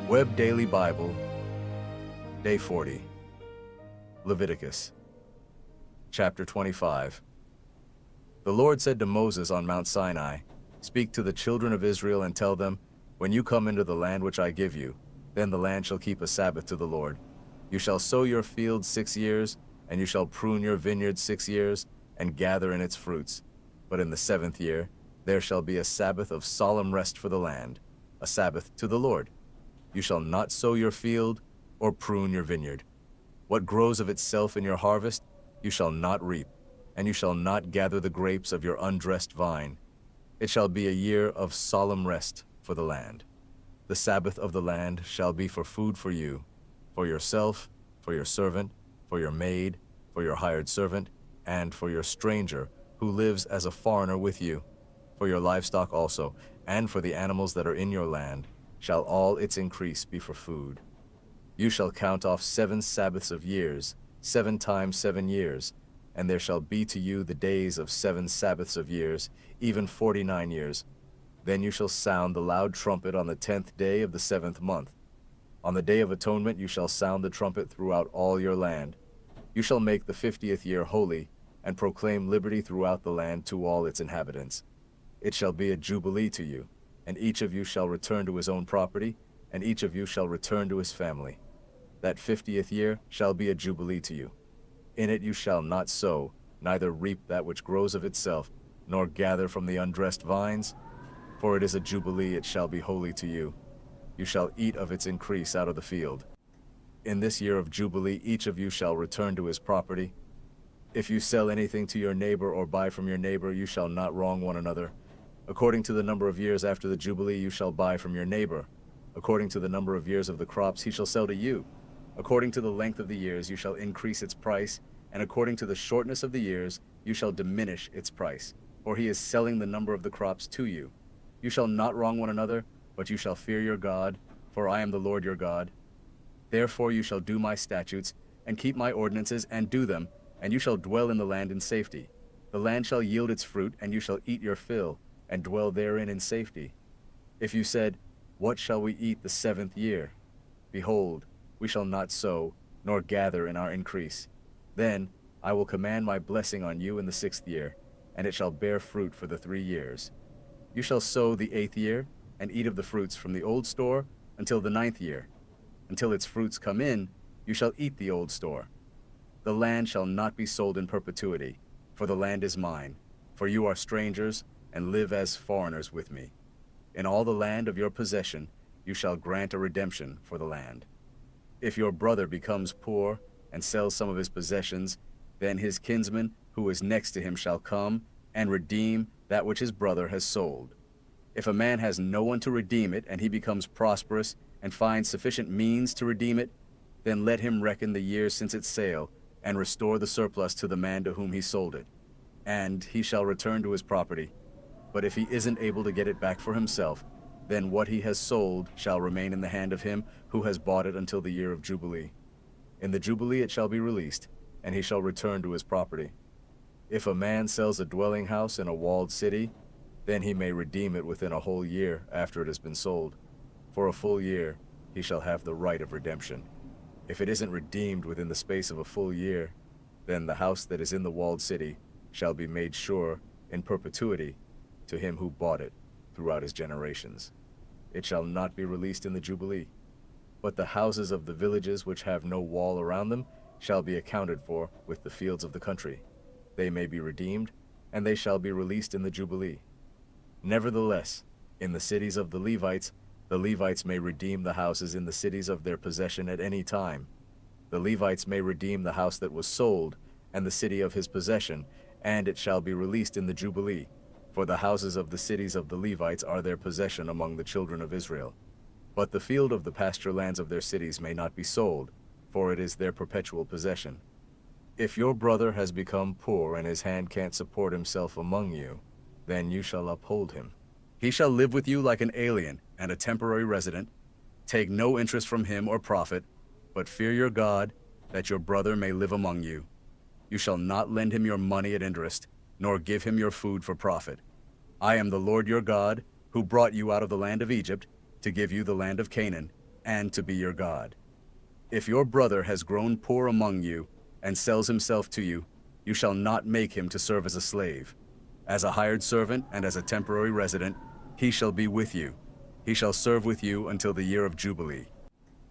Web Daily Bible, Day 40, Leviticus, Chapter 25. The Lord said to Moses on Mount Sinai, "Speak to the children of Israel and tell them, when you come into the land which I give you, then the land shall keep a Sabbath to the Lord. You shall sow your field 6 years, and you shall prune your vineyard 6 years, and gather in its fruits. But in the 7th year there shall be a Sabbath of solemn rest for the land, a Sabbath to the Lord. You shall not sow your field or prune your vineyard. What grows of itself in your harvest you shall not reap, and you shall not gather the grapes of your undressed vine. It shall be a year of solemn rest for the land. The Sabbath of the land shall be for food for you, for yourself, for your servant, for your maid, for your hired servant, and for your stranger who lives as a foreigner with you, for your livestock also, and for the animals that are in your land, shall all its increase be for food. You shall count off 7 Sabbaths of years, 7 times 7 years, and there shall be to you the days of 7 Sabbaths of years, even 49 years. Then you shall sound the loud trumpet on the 10th day of the 7th month. On the Day of Atonement you shall sound the trumpet throughout all your land. You shall make the 50th year holy, and proclaim liberty throughout the land to all its inhabitants. It shall be a jubilee to you, and each of you shall return to his own property, and each of you shall return to his family. That 50th year shall be a jubilee to you. In it you shall not sow, neither reap that which grows of itself, nor gather from the undressed vines. For it is a jubilee, it shall be holy to you. You shall eat of its increase out of the field. In this year of jubilee each of you shall return to his property. If you sell anything to your neighbor or buy from your neighbor, you shall not wrong one another. According to the number of years after the jubilee you shall buy from your neighbor. According to the number of years of the crops he shall sell to you. According to the length of the years you shall increase its price, and according to the shortness of the years you shall diminish its price, for he is selling the number of the crops to you. You shall not wrong one another, but you shall fear your God, for I am the Lord your God. Therefore you shall do my statutes, and keep my ordinances, and do them, and you shall dwell in the land in safety. The land shall yield its fruit, and you shall eat your fill, and dwell therein in safety. If you said, "What shall we eat the 7th year?" Behold, we shall not sow, nor gather in our increase. Then I will command my blessing on you in the 6th year, and it shall bear fruit for the 3 years. You shall sow the 8th year, and eat of the fruits from the old store until the 9th year. Until its fruits come in, you shall eat the old store. The land shall not be sold in perpetuity, for the land is mine, for you are strangers, and live as foreigners with me. In all the land of your possession you shall grant a redemption for the land. If your brother becomes poor and sells some of his possessions, then his kinsman who is next to him shall come and redeem that which his brother has sold. If a man has no one to redeem it, and he becomes prosperous and finds sufficient means to redeem it, then let him reckon the years since its sale and restore the surplus to the man to whom he sold it, and he shall return to his property. But if he isn't able to get it back for himself, then what he has sold shall remain in the hand of him who has bought it until the year of Jubilee. In the Jubilee it shall be released, and he shall return to his property. If a man sells a dwelling house in a walled city, then he may redeem it within a whole year after it has been sold. For a full year he shall have the right of redemption. If it isn't redeemed within the space of a full year, then the house that is in the walled city shall be made sure in perpetuity to him who bought it throughout his generations. It shall not be released in the Jubilee. But the houses of the villages which have no wall around them shall be accounted for with the fields of the country. They may be redeemed, and they shall be released in the Jubilee. Nevertheless, in the cities of the Levites may redeem the houses in the cities of their possession at any time. The Levites may redeem the house that was sold, and the city of his possession, and it shall be released in the Jubilee. For the houses of the cities of the Levites are their possession among the children of Israel. But the field of the pasture lands of their cities may not be sold, for it is their perpetual possession. If your brother has become poor and his hand can't support himself among you, then you shall uphold him. He shall live with you like an alien and a temporary resident. Take no interest from him or profit, but fear your God, that your brother may live among you. You shall not lend him your money at interest, nor give him your food for profit. I am the Lord your God, who brought you out of the land of Egypt, to give you the land of Canaan, and to be your God. If your brother has grown poor among you and sells himself to you, you shall not make him to serve as a slave. As a hired servant and as a temporary resident, he shall be with you. He shall serve with you until the year of Jubilee.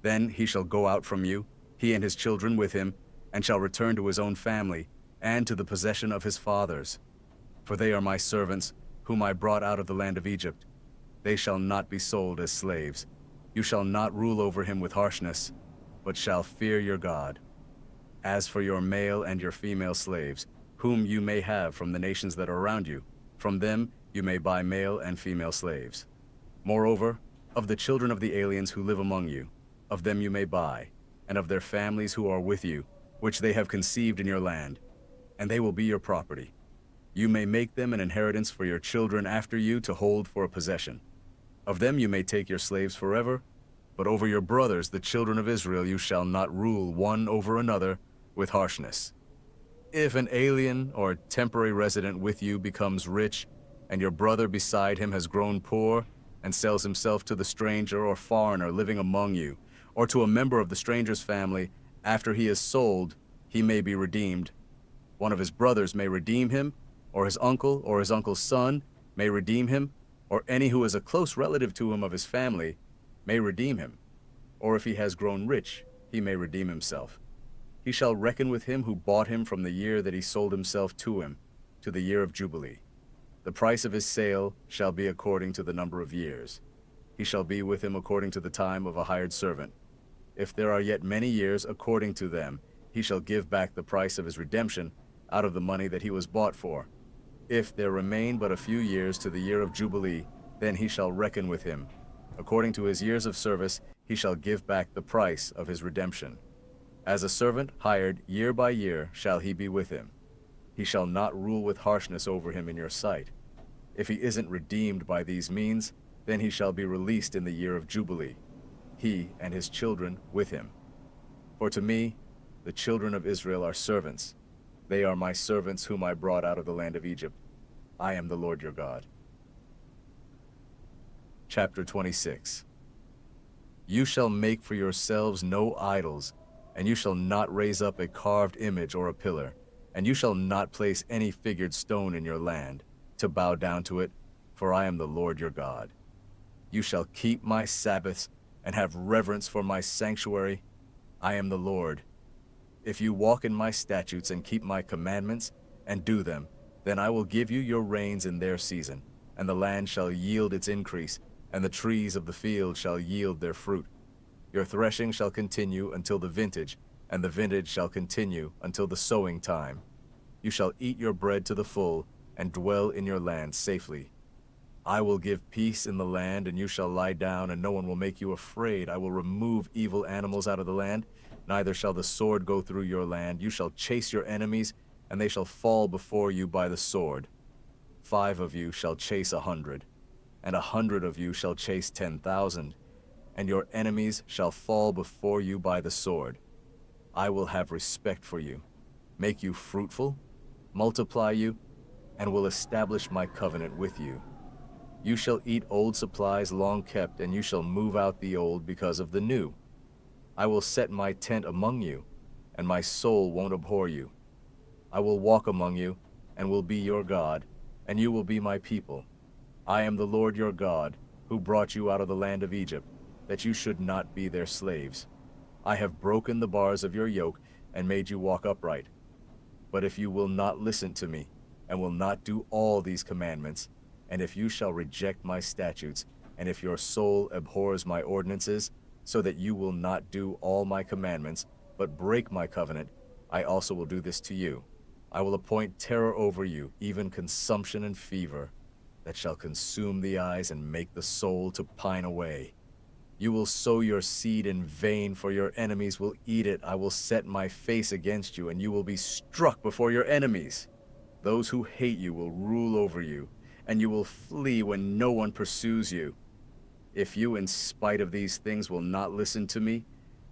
Then he shall go out from you, he and his children with him, and shall return to his own family and to the possession of his fathers. For they are my servants, whom I brought out of the land of Egypt. They shall not be sold as slaves. You shall not rule over him with harshness, but shall fear your God. As for your male and your female slaves, whom you may have from the nations that are around you, from them you may buy male and female slaves. Moreover, of the children of the aliens who live among you, of them you may buy, and of their families who are with you, which they have conceived in your land, and they will be your property. You may make them an inheritance for your children after you to hold for a possession. Of them you may take your slaves forever, but over your brothers, the children of Israel, you shall not rule one over another with harshness. If an alien or temporary resident with you becomes rich, and your brother beside him has grown poor, and sells himself to the stranger or foreigner living among you, or to a member of the stranger's family, after he is sold, he may be redeemed. One of his brothers may redeem him, or his uncle or his uncle's son may redeem him, or any who is a close relative to him of his family may redeem him. Or if he has grown rich, he may redeem himself. He shall reckon with him who bought him from the year that he sold himself to him, to the year of Jubilee. The price of his sale shall be according to the number of years. He shall be with him according to the time of a hired servant. If there are yet many years according to them, he shall give back the price of his redemption out of the money that he was bought for. If there remain but a few years to the year of Jubilee, then he shall reckon with him. According to his years of service, he shall give back the price of his redemption. As a servant hired year by year shall he be with him. He shall not rule with harshness over him in your sight. If he isn't redeemed by these means, then he shall be released in the year of Jubilee, he and his children with him. For to me, the children of Israel are servants. They are my servants whom I brought out of the land of Egypt. I am the Lord your God. Chapter 26. You shall make for yourselves no idols, and you shall not raise up a carved image or a pillar, and you shall not place any figured stone in your land, to bow down to it, for I am the Lord your God. You shall keep my Sabbaths, and have reverence for my sanctuary. I am the Lord. If you walk in my statutes and keep my commandments, and do them, then I will give you your rains in their season, and the land shall yield its increase, and the trees of the field shall yield their fruit. Your threshing shall continue until the vintage, and the vintage shall continue until the sowing time. You shall eat your bread to the full, and dwell in your land safely. I will give peace in the land, and you shall lie down, and no one will make you afraid. I will remove evil animals out of the land, neither shall the sword go through your land. You shall chase your enemies, and they shall fall before you by the sword. 5 of you shall chase 100, and 100 of you shall chase 10,000, and your enemies shall fall before you by the sword. I will have respect for you, make you fruitful, multiply you, and will establish my covenant with you. You shall eat old supplies long kept, and you shall move out the old because of the new. I will set my tent among you, and my soul won't abhor you. I will walk among you, and will be your God, and you will be my people. I am the Lord your God, who brought you out of the land of Egypt, that you should not be their slaves. I have broken the bars of your yoke, and made you walk upright. But if you will not listen to me, and will not do all these commandments, and if you shall reject my statutes, and if your soul abhors my ordinances, so that you will not do all my commandments, but break my covenant, I also will do this to you. I will appoint terror over you, even consumption and fever, that shall consume the eyes and make the soul to pine away. You will sow your seed in vain, for your enemies will eat it. I will set my face against you, and you will be struck before your enemies. Those who hate you will rule over you, and you will flee when no one pursues you. If you, in spite of these things, will not listen to me,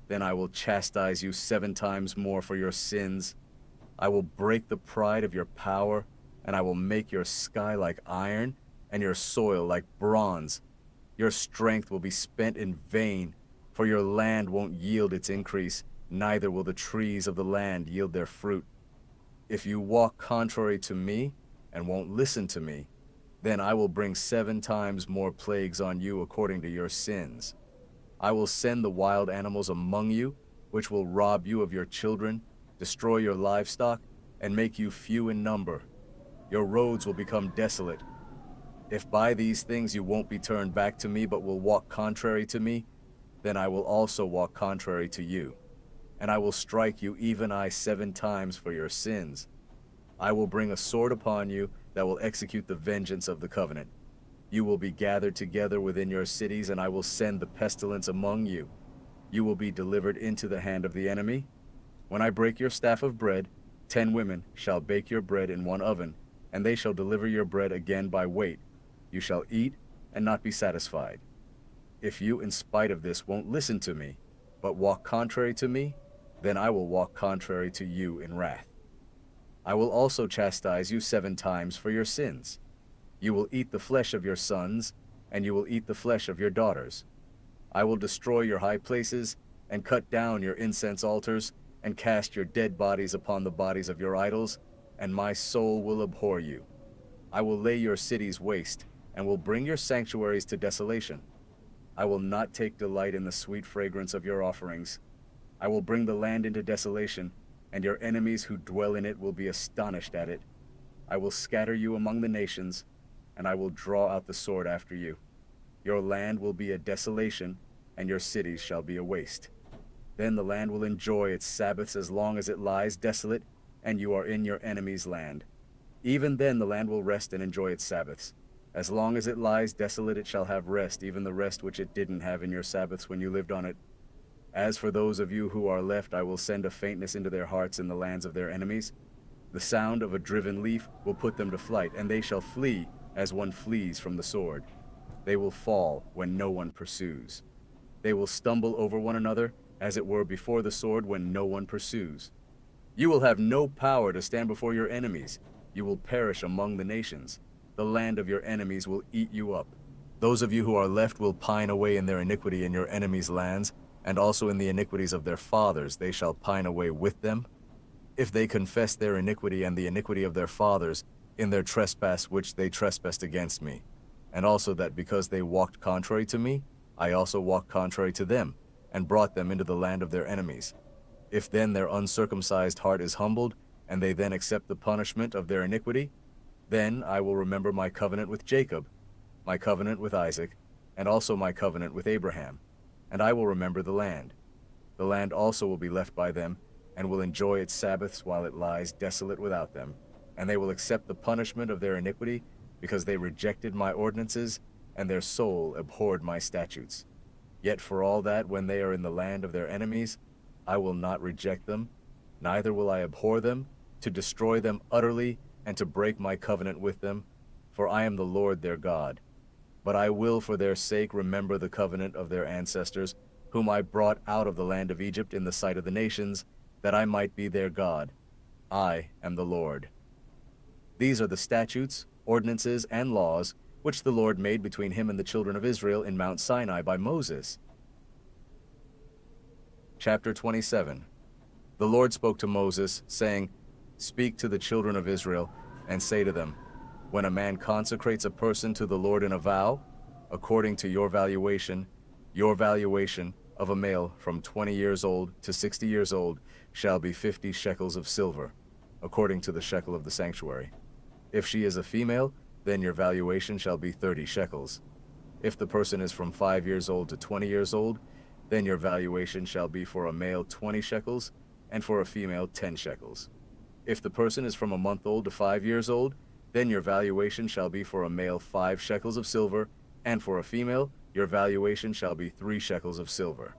then I will chastise you 7 times more for your sins. I will break the pride of your power, and I will make your sky like iron, and your soil like bronze. Your strength will be spent in vain, For your land won't yield its increase, neither will the trees of the land yield their fruit. If you walk contrary to me and won't listen to me, then I will bring 7 times more plagues on you according to your sins. I will send the wild animals among you, which will rob you of your children, destroy your livestock, and make you few in number. Your roads will become desolate. If by these things you won't be turned back to me but will walk contrary to me, then I will also walk contrary to you. And I will strike you, even I, 7 times for your sins. I will bring a sword upon you that will execute the vengeance of the covenant. You will be gathered together within your cities, and I will send the pestilence among you. You will be delivered into the hand of the enemy. When I break your staff of bread, 10 women shall bake your bread in one oven, and they shall deliver your bread again by weight. You shall eat and not be satisfied. If you, in spite of this, won't listen to me, but walk contrary to me, then I will walk contrary to you in wrath. I will also chastise you 7 times for your sins. You will eat the flesh of your sons, and you will eat the flesh of your daughters. I will destroy your high places, and cut down your incense altars, and cast your dead bodies upon the bodies of your idols, and my soul will abhor you. I will lay your cities waste, and will bring your sanctuaries to desolation. I will not take delight in the sweet fragrance of your offerings. I will bring the land into desolation, and your enemies who dwell in it will be astonished at it. I will scatter you among the nations, and I will draw out the sword after you. Your land will be a desolation, and your cities shall be a waste. Then the land will enjoy its Sabbaths as long as it lies desolate, and you are in your enemy's land. Even then the land will rest and enjoy its Sabbaths. As long as it lies desolate, it shall have rest, even the rest which it didn't have in your Sabbaths when you lived on it. As for those of you who are left, I will send a faintness into their hearts in the lands of their enemies. The sound of a driven leaf will put them to flight, and they shall flee as one flees from the sword. They will fall when no one pursues. They will stumble over one another, as it were before the sword when no one pursues. You will have no power to stand before your enemies. You will perish among the nations. The land of your enemies will eat you up. Those of you who are left will pine away in their iniquity in your enemies' lands, and also in the iniquities of their fathers they shall pine away with them. If they confess their iniquity and the iniquity of their fathers in their trespass which they trespassed against me, and also that because they walked contrary to me, I also walked contrary to them, and brought them into the land of their enemies. If then their uncircumcised heart is humbled, and they then accept the punishment of their iniquity, then I will remember my covenant with Jacob, my covenant with Isaac, and also my covenant with Abraham, and I will remember the land. The land also will be left by them, and will enjoy its Sabbaths while it lies desolate without them, and they will accept the punishment of their iniquity, because they rejected my ordinances, and their soul abhorred my statutes. Yet for all that, when they are in the land of their enemies, I will not reject them, neither will I abhor them, to destroy them utterly, and to break my covenant with them, for I am the Lord their God. But I will for their sake remember the covenant of their ancestors, whom I brought out of the land of Egypt in the sight of the nations, that I might be their God. I am the Lord. These are the statutes, ordinances, and laws which the Lord made between him and the children of Israel in Mount Sinai by Moses. Chapter 27. The Lord spoke to Moses, saying, Speak to the children of Israel, and say to them, When a man consecrates a person to the Lord in a vow, according to your valuation of a male from 20 years old to 60 years old shall be 50 shekels of silver, according to the shekel of the sanctuary. If she is a female, then your valuation shall be 30 shekels. If the person is from 5 years old to 20 years old, then your valuation shall be for a male 20 shekels, and for a female 10 shekels. If the person is from a month old to 5 years old, then your valuation shall be for a male 5 shekels of silver, and for a female, your valuation shall be 3 shekels of silver.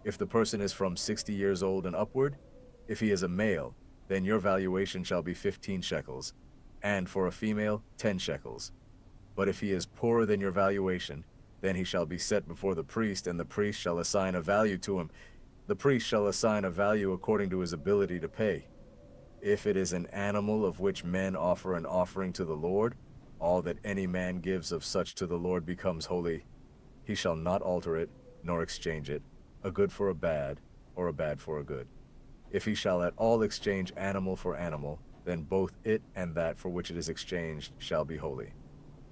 If the person is from 60 years old and upward, if he is a male, then your valuation shall be 15 shekels, and for a female 10 shekels. But if he is poorer than your valuation, then he shall be set before the priest, and the priest shall assign a value to him. The priest shall assign a value according to his ability to pay. If it is an animal of which men offer an offering to the Lord, all that any man gives of such to the Lord becomes holy. He shall not alter it, nor exchange it. a good for a bad, or a bad for a good. If he shall at all exchange animal for animal, then both it and that for which it is exchanged shall be holy.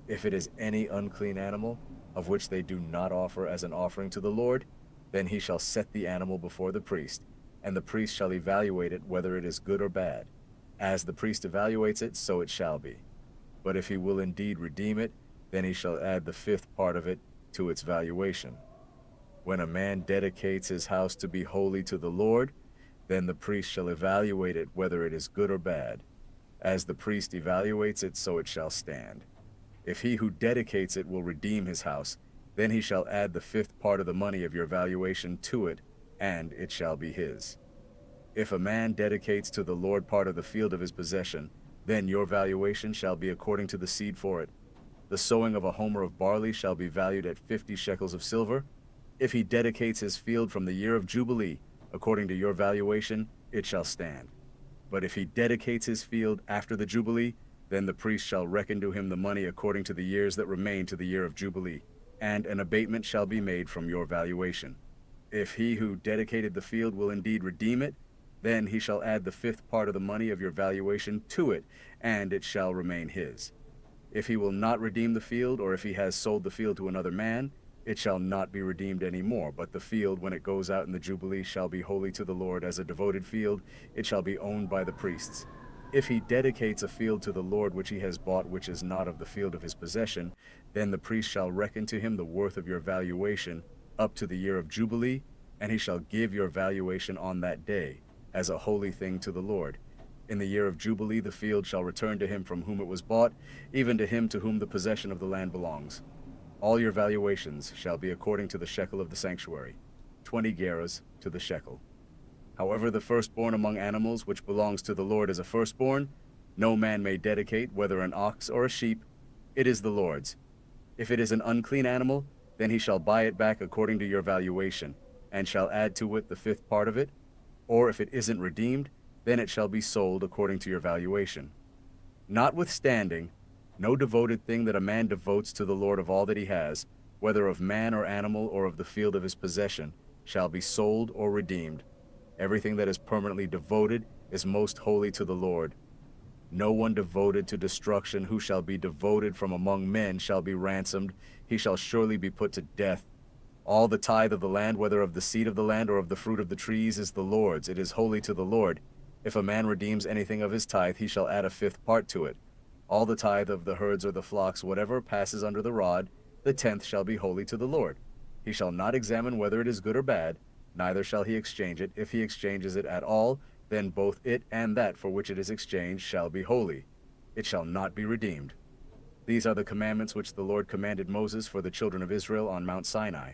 If it is any unclean animal, of which they do not offer as an offering to the Lord, then he shall set the animal before the priest, and the priest shall evaluate it whether it is good or bad. As the priest evaluates it, so it shall be. But if he will indeed redeem it, then he shall add the fifth part of it to its valuation. When a man dedicates his house to be holy to the Lord, then the priest shall evaluate it whether it is good or bad. As the priest evaluates it, so it shall stand. If he who dedicates it will redeem his house, then he shall add the fifth part of the money of your valuation to it, and it shall be his. If a man dedicates to the Lord part of the field of his possession, then your valuation shall be according to the seed for it. The sowing of a homer of barley shall be valued at 50 shekels of silver. If he dedicates his field from the year of Jubilee, according to your valuation, it shall stand. But if he dedicates his field after the Jubilee, then the priest shall reckon to him the money according to the years that remain to the year of Jubilee, and an abatement shall be made from your valuation. If he who dedicated the field will indeed redeem it, then he shall add the fifth part of the money of your valuation to it, and it shall remain his. If he will not redeem the field, or if he has sold the field to another man, it shall not be redeemed any more, but the field, when it goes out in the Jubilee, shall be holy to the Lord as a devoted field. It shall be owned by the priests. If he dedicates a field to the Lord which he has bought, which is not of the field of his possession, then the priest shall reckon to him the worth of your valuation up to the year of Jubilee, and he shall give your valuation on that day as a holy thing to the Lord. In the year of Jubilee the field shall return to him from whom it was bought, even to him to whom the possession of the land belongs. All your valuations shall be according to the shekel of the sanctuary, 20 gerahs to the shekel. However, the firstborn among animals which belongs to the Lord is a firstborn. No man may dedicate, whether an ox or a sheep. It is the Lord's. If it is an unclean animal, then he shall buy it back according to your valuation, and shall add to it the fifth part of it. Or if it isn't redeemed, then it shall be sold according to your valuation. Notwithstanding, no devoted thing that a man devotes to the Lord of all that he has, whether of man or animal or of the field of his possession, shall be sold or redeemed. Everything that is permanently devoted is most holy to the Lord. No one devoted to destruction who shall be devoted from among men shall be ransomed. He shall surely be put to death. All the tithe of the land, whether of the seed of the land or of the fruit of the trees, is the Lord's. It is holy to the Lord. If a man redeems anything of his tithe, he shall add a fifth part to it. All the tithe of the herds or the flocks, whatever passes under the rod, the tenth shall be holy to the Lord. He shall not examine whether it is good or bad, neither shall he exchange it. If he exchanges it at all, then both it and that for which it is exchanged shall be holy. It shall not be redeemed. These are the commandments which the Lord commanded Moses for the children of Israel on Mount Sinai.